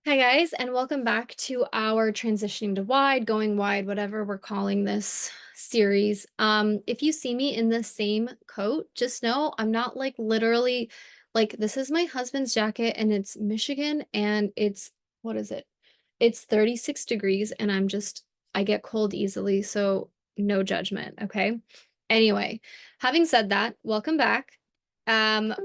Hi, guys, and welcome back to our transitioning to wide, going wide, whatever we're calling this series. If you see me in the same coat, just know I'm not like literally like this is my husband's jacket and it's Michigan and it's what is it? It's 36 degrees and I get cold easily, so no judgment, okay? Anyway, having said that, welcome back.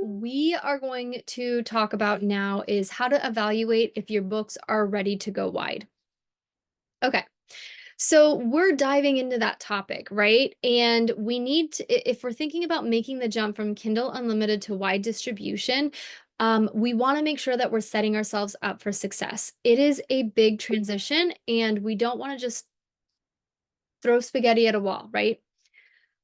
We are going to talk about now is how to evaluate if your books are ready to go wide. Okay. So we're diving into that topic, right? And we need to, if we're thinking about making the jump from Kindle Unlimited to wide distribution, we want to make sure that we're setting ourselves up for success. It is a big transition, and we don't want to just throw spaghetti at a wall, right?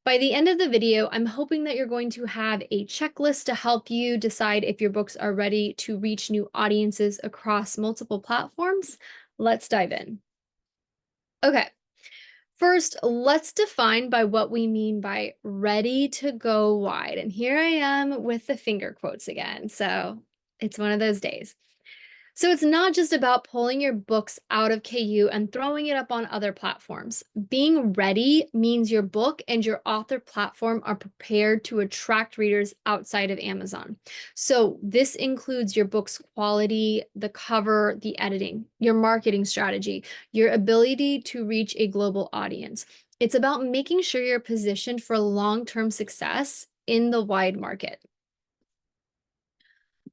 By the end of the video, I'm hoping that you're going to have a checklist to help you decide if your books are ready to reach new audiences across multiple platforms. Let's dive in. Okay, first, let's define by what we mean by ready to go wide. And here I am with the finger quotes again. So it's one of those days. So it's not just about pulling your books out of KU and throwing it up on other platforms. Being ready means your book and your author platform are prepared to attract readers outside of Amazon. So this includes your book's quality, the cover, the editing, your marketing strategy, your ability to reach a global audience. It's about making sure you're positioned for long-term success in the wide market.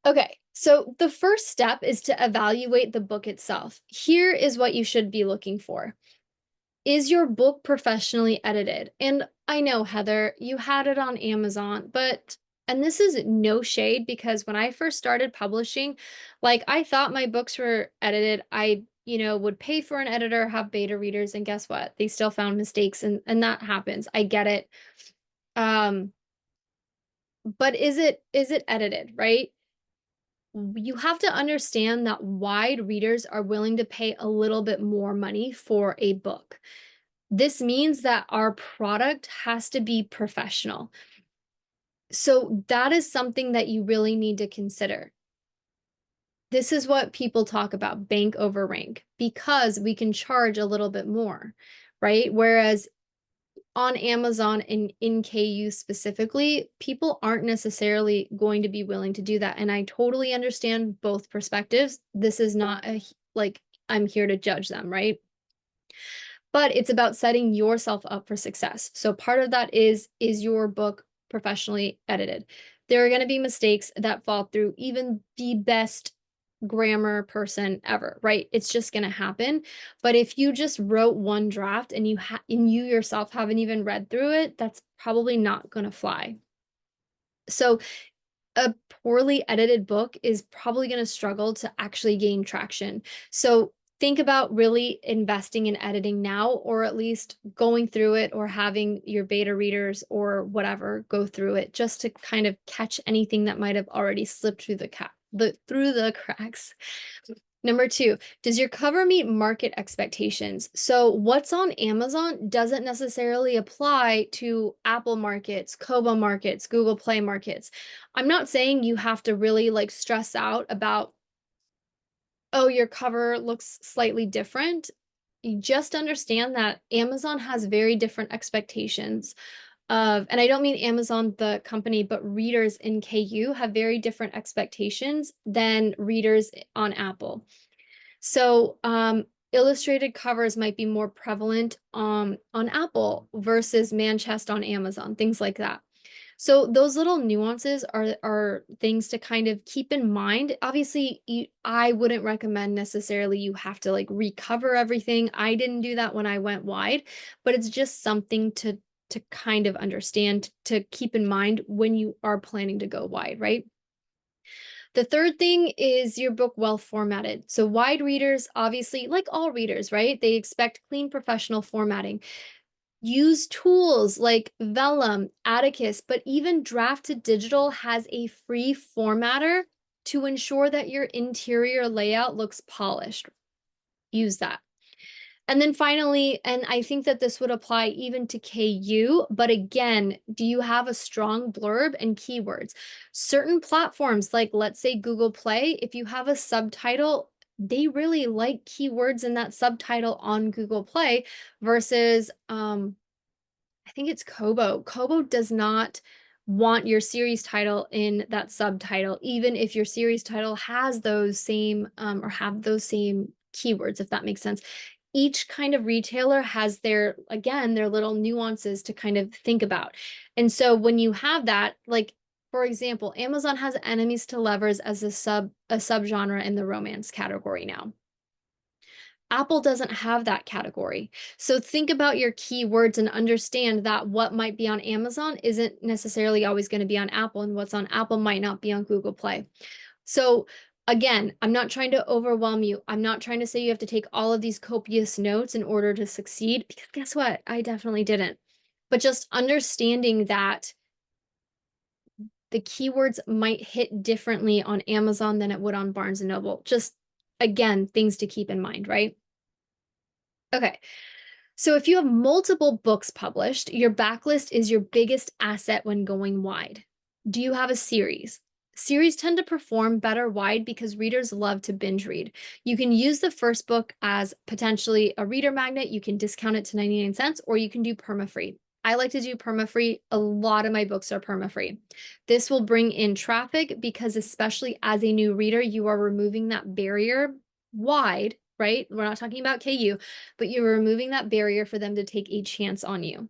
Okay, so the first step is to evaluate the book itself. Here is what you should be looking for. Is your book professionally edited? And I know, Heather, you had it on Amazon, and this is no shade because when I first started publishing, like I thought my books were edited. I would pay for an editor, have beta readers, and guess what? They still found mistakes and that happens. I get it. Um, but is it edited, right? You have to understand that wide readers are willing to pay a little bit more money for a book. This means that our product has to be professional. So that is something that you really need to consider. This is what people talk about bank over rank because we can charge a little bit more, right? Whereas on Amazon and in KU specifically, people aren't necessarily going to be willing to do that. And I totally understand both perspectives. This is not like I'm here to judge them, right? But it's about setting yourself up for success. So part of that is your book professionally edited? There are going to be mistakes that fall through even the best grammar person ever, right? It's just going to happen. But if you just wrote one draft and you yourself haven't even read through it, that's probably not going to fly. So a poorly edited book is probably going to struggle to actually gain traction. So think about really investing in editing now, or at least going through it or having your beta readers or whatever go through it just to kind of catch anything that might have already slipped through the cracks. Number two, does your cover meet market expectations? So what's on Amazon doesn't necessarily apply to Apple markets, Kobo markets, Google Play markets. I'm not saying you have to really like stress out about, oh, your cover looks slightly different. You just understand that Amazon has very different expectations and I don't mean Amazon, the company, but readers in KU have very different expectations than readers on Apple. So, illustrated covers might be more prevalent on Apple versus Manchester on Amazon, things like that. So those little nuances are things to kind of keep in mind. Obviously, I wouldn't recommend necessarily you have to like recover everything. I didn't do that when I went wide, but it's just something to kind of understand, to keep in mind when you are planning to go wide, right? The third thing is your book well formatted. So wide readers, obviously, like all readers, right? They expect clean professional formatting. Use tools like Vellum, Atticus, but even Draft to Digital has a free formatter to ensure that your interior layout looks polished. Use that. And then finally, and I think that this would apply even to KU, but again, do you have a strong blurb and keywords? Certain platforms, like let's say Google Play, if you have a subtitle, they really like keywords in that subtitle on Google Play versus I think it's Kobo. Kobo does not want your series title in that subtitle, even if your series title has those same or have those same keywords, if that makes sense. Each kind of retailer has their, again, their little nuances to kind of think about. And so when you have that, like, for example, Amazon has enemies to lovers as a subgenre in the romance category now. Apple doesn't have that category. So think about your keywords and understand that what might be on Amazon isn't necessarily always going to be on Apple, and what's on Apple might not be on Google Play. So again, I'm not trying to overwhelm you. I'm not trying to say you have to take all of these copious notes in order to succeed, because guess what? I definitely didn't. But just understanding that the keywords might hit differently on Amazon than it would on Barnes and Noble. Just again, things to keep in mind, right? Okay. So if you have multiple books published, your backlist is your biggest asset when going wide. Do you have a series? Series tend to perform better wide because readers love to binge read. You can use the first book as potentially a reader magnet. You can discount it to 99 cents, or you can do perma-free. I like to do perma-free. A lot of my books are perma-free. This will bring in traffic because, especially as a new reader, you are removing that barrier wide, right? We're not talking about KU, but you're removing that barrier for them to take a chance on you.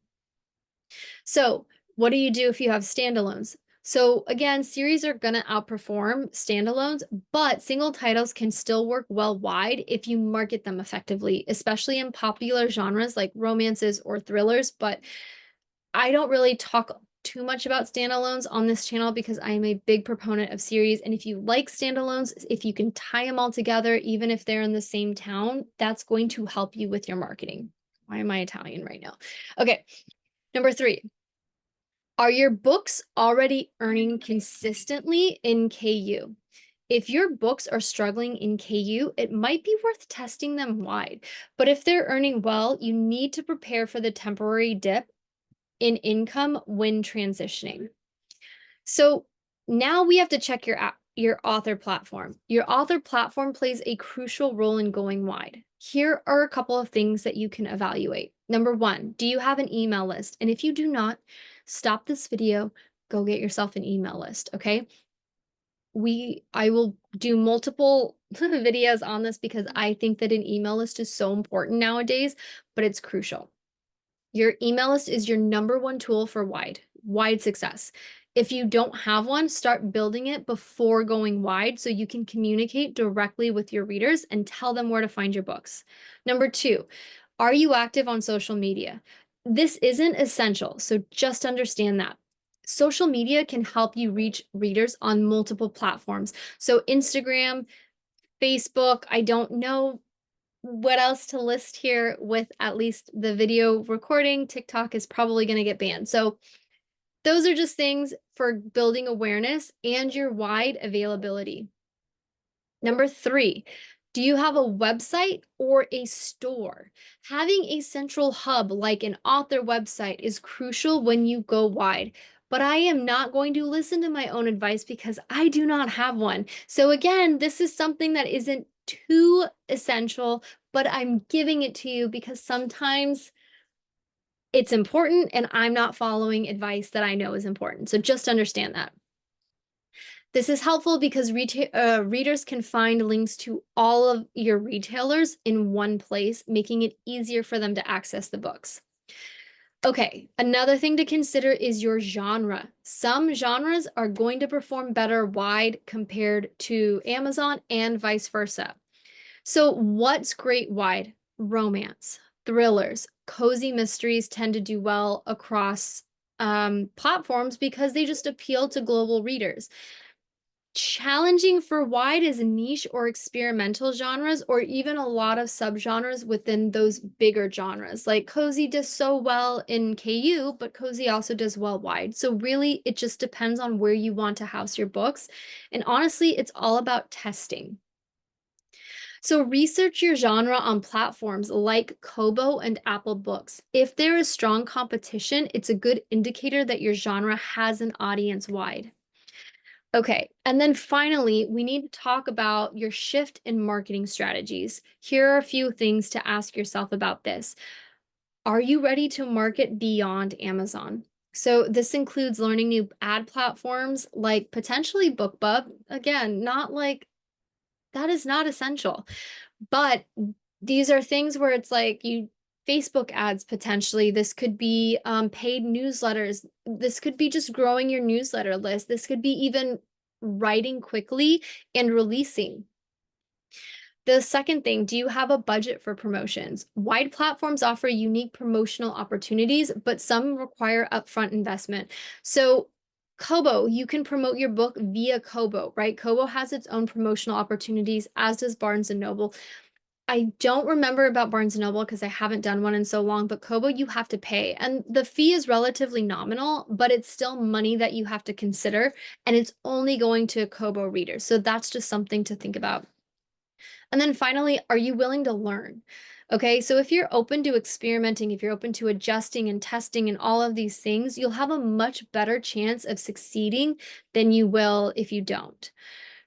So what do you do if you have standalones? So again, series are going to outperform standalones, but single titles can still work well wide if you market them effectively, especially in popular genres like romances or thrillers. But I don't really talk too much about standalones on this channel because I am a big proponent of series. And if you like standalones, if you can tie them all together, even if they're in the same town, that's going to help you with your marketing. Why am I Italian right now? Okay, number 3. Are your books already earning consistently in KU? If your books are struggling in KU, it might be worth testing them wide. But if they're earning well, you need to prepare for the temporary dip in income when transitioning. So now we have to check your author platform. Your author platform plays a crucial role in going wide. Here are a couple of things that you can evaluate. Number 1, do you have an email list? And if you do not, stop this video, go get yourself an email list, okay? I will do multiple videos on this because I think that an email list is so important nowadays, but it's crucial. Your email list is your number 1 tool for wide success. If you don't have one, start building it before going wide so you can communicate directly with your readers and tell them where to find your books. Number 2, are you active on social media? This isn't essential, so just understand that. Social media can help you reach readers on multiple platforms. So Instagram, Facebook, I don't know what else to list here with at least the video recording. TikTok is probably going to get banned. So those are just things for building awareness and your wide availability. Number 3, do you have a website or a store? Having a central hub like an author website is crucial when you go wide. But I am not going to listen to my own advice because I do not have one. So again, this is something that isn't too essential, but I'm giving it to you because sometimes it's important and I'm not following advice that I know is important. So just understand that. This is helpful because readers can find links to all of your retailers in one place, making it easier for them to access the books. Okay, another thing to consider is your genre. Some genres are going to perform better wide compared to Amazon and vice versa. So what's great wide? Romance, thrillers, cozy mysteries tend to do well across platforms because they just appeal to global readers. Challenging for wide is niche or experimental genres, or even a lot of subgenres within those bigger genres. Like cozy does so well in KU, but cozy also does well wide. So really, it just depends on where you want to house your books. And honestly, it's all about testing. So research your genre on platforms like Kobo and Apple Books. If there is strong competition, it's a good indicator that your genre has an audience wide. Okay, and then finally, we need to talk about your shift in marketing strategies. Here are a few things to ask yourself about this. Are you ready to market beyond Amazon? So this includes learning new ad platforms like potentially BookBub. Again, not like that is not essential, but these are things where it's like you Facebook ads potentially. This could be paid newsletters. This could be just growing your newsletter list. This could be even writing quickly and releasing. The second thing, do you have a budget for promotions? Wide platforms offer unique promotional opportunities, but some require upfront investment. So, Kobo, you can promote your book via Kobo, right? Kobo has its own promotional opportunities, as does Barnes and Noble. I don't remember about Barnes and Noble because I haven't done one in so long, but Kobo you have to pay. And the fee is relatively nominal, but it's still money that you have to consider, and it's only going to Kobo readers. So that's just something to think about. And then finally, are you willing to learn? Okay, so if you're open to experimenting, if you're open to adjusting and testing and all of these things, you'll have a much better chance of succeeding than you will if you don't.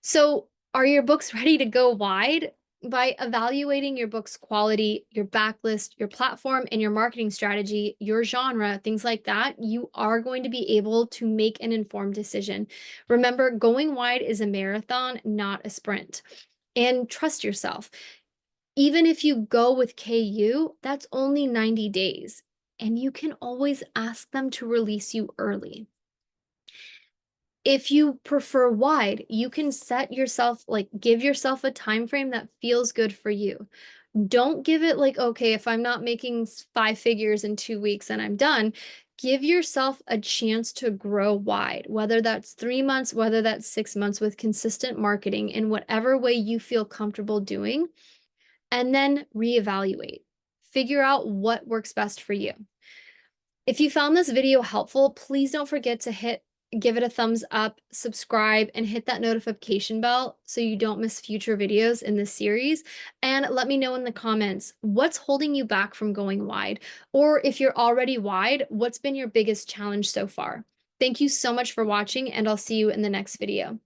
So, are your books ready to go wide? By evaluating your book's quality, your backlist, your platform, and your marketing strategy, your genre, things like that, you are going to be able to make an informed decision. Remember, going wide is a marathon, not a sprint. And trust yourself. Even if you go with KU, that's only 90 days, and you can always ask them to release you early. If you prefer wide, you can set yourself, like, give yourself a time frame that feels good for you. Don't give it like, okay, if I'm not making 5 figures in 2 weeks and I'm done, give yourself a chance to grow wide, whether that's 3 months, whether that's 6 months with consistent marketing in whatever way you feel comfortable doing, and then reevaluate. Figure out what works best for you. If you found this video helpful, please don't forget to give it a thumbs up, subscribe, and hit that notification bell so you don't miss future videos in this series. And let me know in the comments, what's holding you back from going wide? Or if you're already wide, what's been your biggest challenge so far? Thank you so much for watching, and I'll see you in the next video.